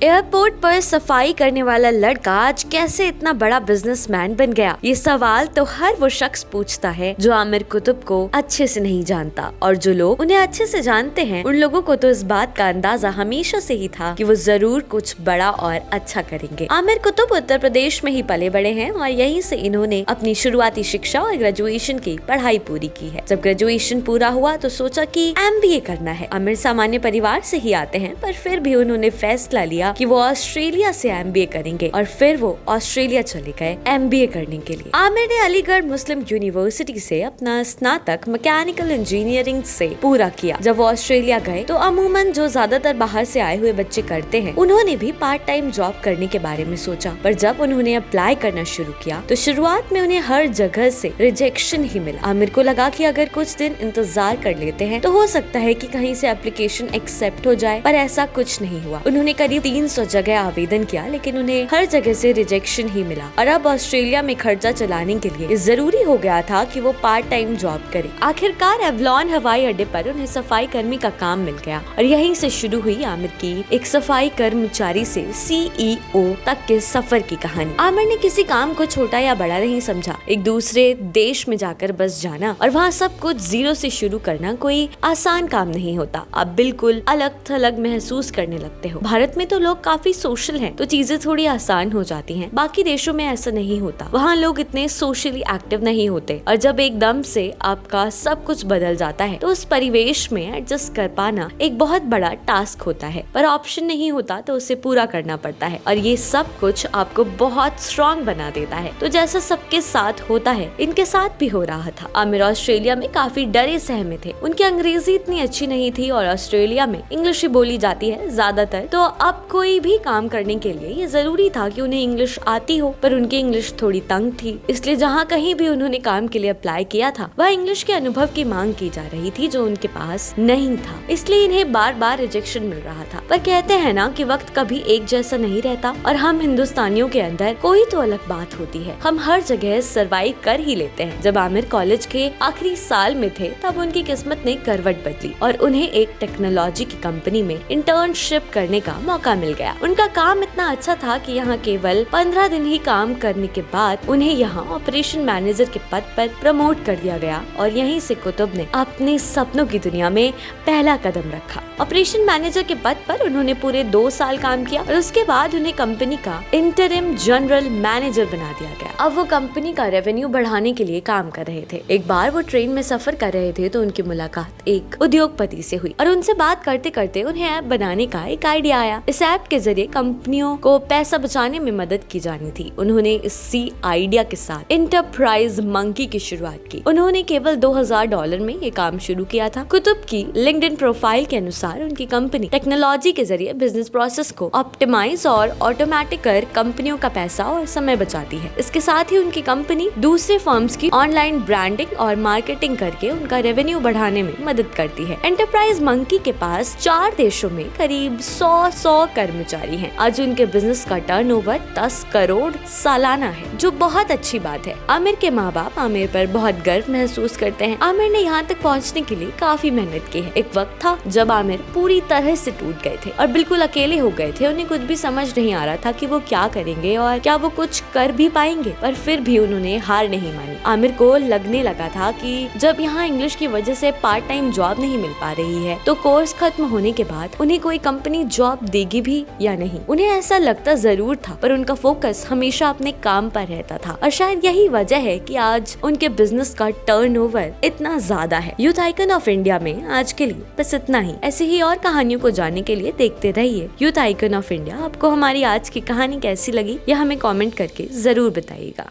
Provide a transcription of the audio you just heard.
Airport पर सफाई करने वाला लड़का आज कैसे इतना बड़ा बिजनेसमैन बन गया? ये सवाल तो हर वो शख्स पूछता है जो आमिर कुतुब को अच्छे से नहीं जानता, और जो लोग उन्हें अच्छे से जानते हैं उन लोगों को तो इस बात का अंदाजा हमेशा से ही था कि वो जरूर कुछ बड़ा और अच्छा करेंगे। आमिर कुतुब उत्तर प्रदेश में ही पले बड़े हैं और यहीं से इन्होंने अपनी शुरुआती शिक्षा और ग्रेजुएशन की पढ़ाई पूरी की है। जब ग्रेजुएशन पूरा हुआ तो सोचा कि MBA करना है। आमिर सामान्य परिवार से ही आते हैं, पर फिर भी उन्होंने फैसला लिया कि वो ऑस्ट्रेलिया से MBA करेंगे और फिर वो ऑस्ट्रेलिया चले गए MBA करने के लिए। आमिर ने अलीगढ़ मुस्लिम यूनिवर्सिटी से अपना स्नातक मैकेनिकल इंजीनियरिंग से पूरा किया। जब वो ऑस्ट्रेलिया गए तो अमूमन जो ज्यादातर बाहर से आए हुए बच्चे करते हैं, उन्होंने भी पार्ट टाइम जॉब करने के बारे में सोचा, पर जब उन्होंने अप्लाई करना शुरू किया तो शुरुआत में उन्हें हर जगह से रिजेक्शन ही मिला। आमिर को लगा कि अगर कुछ दिन इंतजार कर लेते हैं तो हो सकता है कि कहीं से एप्लीकेशन एक्सेप्ट हो जाए, पर ऐसा कुछ नहीं हुआ। उन्होंने करीब 300 जगह आवेदन किया, लेकिन उन्हें हर जगह से रिजेक्शन ही मिला और अब ऑस्ट्रेलिया में खर्चा चलाने के लिए जरूरी हो गया था कि वो पार्ट टाइम जॉब करे। आखिरकार एवलॉन हवाई अड्डे पर उन्हें सफाई कर्मी का काम मिल गया और यहीं से शुरू हुई आमिर की एक सफाई कर्मचारी से CEO तक के सफर की कहानी। आमिर ने किसी काम को छोटा या बड़ा नहीं समझा। एक दूसरे देश में जाकर बस जाना और वहाँ सब कुछ जीरो से शुरू करना कोई आसान काम नहीं होता। आप बिल्कुल अलग थलग महसूस करने लगते हो। भारत में तो लोग काफी सोशल हैं, तो चीजें थोड़ी आसान हो जाती हैं। बाकी देशों में ऐसा नहीं होता। वहाँ लोग इतने सोशली एक्टिव नहीं होते और जब एकदम से आपका सब कुछ बदल जाता है तो उस परिवेश में एडजस्ट कर पाना एक बहुत बड़ा टास्क होता है, पर ऑप्शन नहीं होता तो उसे पूरा करना पड़ता है और ये सब कुछ आपको बहुत स्ट्रॉन्ग बना देता है। तो जैसा सबके साथ होता है, इनके साथ भी हो रहा था। आमिर ऑस्ट्रेलिया में काफी डरे सहमे थे। उनकी अंग्रेजी इतनी अच्छी नहीं थी और ऑस्ट्रेलिया में इंग्लिश ही बोली जाती है ज्यादातर, तो अब कोई भी काम करने के लिए ये जरूरी था कि उन्हें इंग्लिश आती हो, पर उनकी इंग्लिश थोड़ी तंग थी। इसलिए जहाँ कहीं भी उन्होंने काम के लिए अप्लाई किया था वह इंग्लिश के अनुभव की मांग की जा रही थी जो उनके पास नहीं था, इसलिए इन्हें बार बार रिजेक्शन मिल रहा था। पर कहते हैं ना कि वक्त कभी एक जैसा नहीं रहता और हम हिंदुस्तानियों के अंदर कोई तो अलग बात होती है। हम हर जगह सरवाइव कर ही लेते हैं। जब आमिर कॉलेज के आखिरी साल में थे तब उनकी किस्मत ने करवट बदली और उन्हें एक टेक्नोलॉजी की कंपनी में इंटर्नशिप करने का मौका मिल गया। उनका काम इतना अच्छा था कि यहाँ केवल 15 दिन ही काम करने के बाद उन्हें यहाँ ऑपरेशन मैनेजर के पद पर प्रमोट कर दिया गया और यहीं से कुतुब ने अपने सपनों की दुनिया में पहला कदम रखा। ऑपरेशन मैनेजर के पद पर उन्होंने पूरे 2 साल काम किया और उसके बाद उन्हें कंपनी का इंटरिम जनरल मैनेजर बना दिया गया। अब वो कंपनी का रेवेन्यू बढ़ाने के लिए काम कर रहे थे। एक बार वो ट्रेन में सफर कर रहे थे तो उनकी मुलाकात एक उद्योगपति से हुई और उनसे बात करते करते उन्हें ऐप बनाने का एक आइडिया आया। इस ऐप के जरिए कंपनियों को पैसा बचाने में मदद की जानी थी। उन्होंने इसी आइडिया के साथ एंटरप्राइज मंकी की शुरुआत की। उन्होंने केवल $2000 में ये काम शुरू किया था। कुतुब की लिंक्डइन प्रोफाइल के अनुसार उनकी कंपनी टेक्नोलॉजी के जरिए बिजनेस प्रोसेस को ऑप्टिमाइज और ऑटोमेटिक कर कंपनियों का पैसा और समय बचाती है। इसके साथ ही उनकी कंपनी दूसरे फर्म्स की ऑनलाइन ब्रांडिंग और मार्केटिंग करके उनका रेवेन्यू बढ़ाने में मदद करती है। एंटरप्राइज मंकी के पास 4 देशों में करीब 100 कर्मचारी हैं। आज उनके बिजनेस का टर्नओवर 10 करोड़ सालाना है, जो बहुत अच्छी बात है। आमिर के माँ बाप आमिर पर बहुत गर्व महसूस करते हैं। आमिर ने यहाँ तक पहुँचने के लिए काफी मेहनत की है। एक वक्त था जब आमिर पूरी तरह से टूट गए थे और बिल्कुल अकेले हो गए थे। उन्हें कुछ भी समझ नहीं आ रहा था कि वो क्या करेंगे और क्या वो कुछ कर भी पाएंगे, पर फिर भी उन्होंने हार नहीं मानी। आमिर को लगने लगा था कि जब यहाँ इंग्लिश की वजह से पार्ट टाइम जॉब नहीं मिल पा रही है तो कोर्स खत्म होने के बाद उन्हें कोई कंपनी जॉब देगी भी या नहीं। उन्हें ऐसा लगता जरूर था, पर उनका फोकस हमेशा अपने काम पर रहता था और शायद यही वजह है कि आज उनके बिजनेस का टर्नओवर इतना ज्यादा है। यूथ आइकन ऑफ इंडिया में आज के लिए बस इतना ही। ऐसे ही और कहानियों को जानने के लिए देखते रहिए यूथ आइकन ऑफ इंडिया। आपको हमारी आज की कहानी कैसी लगी यह हमें कमेंट करके जरूर बताइएगा।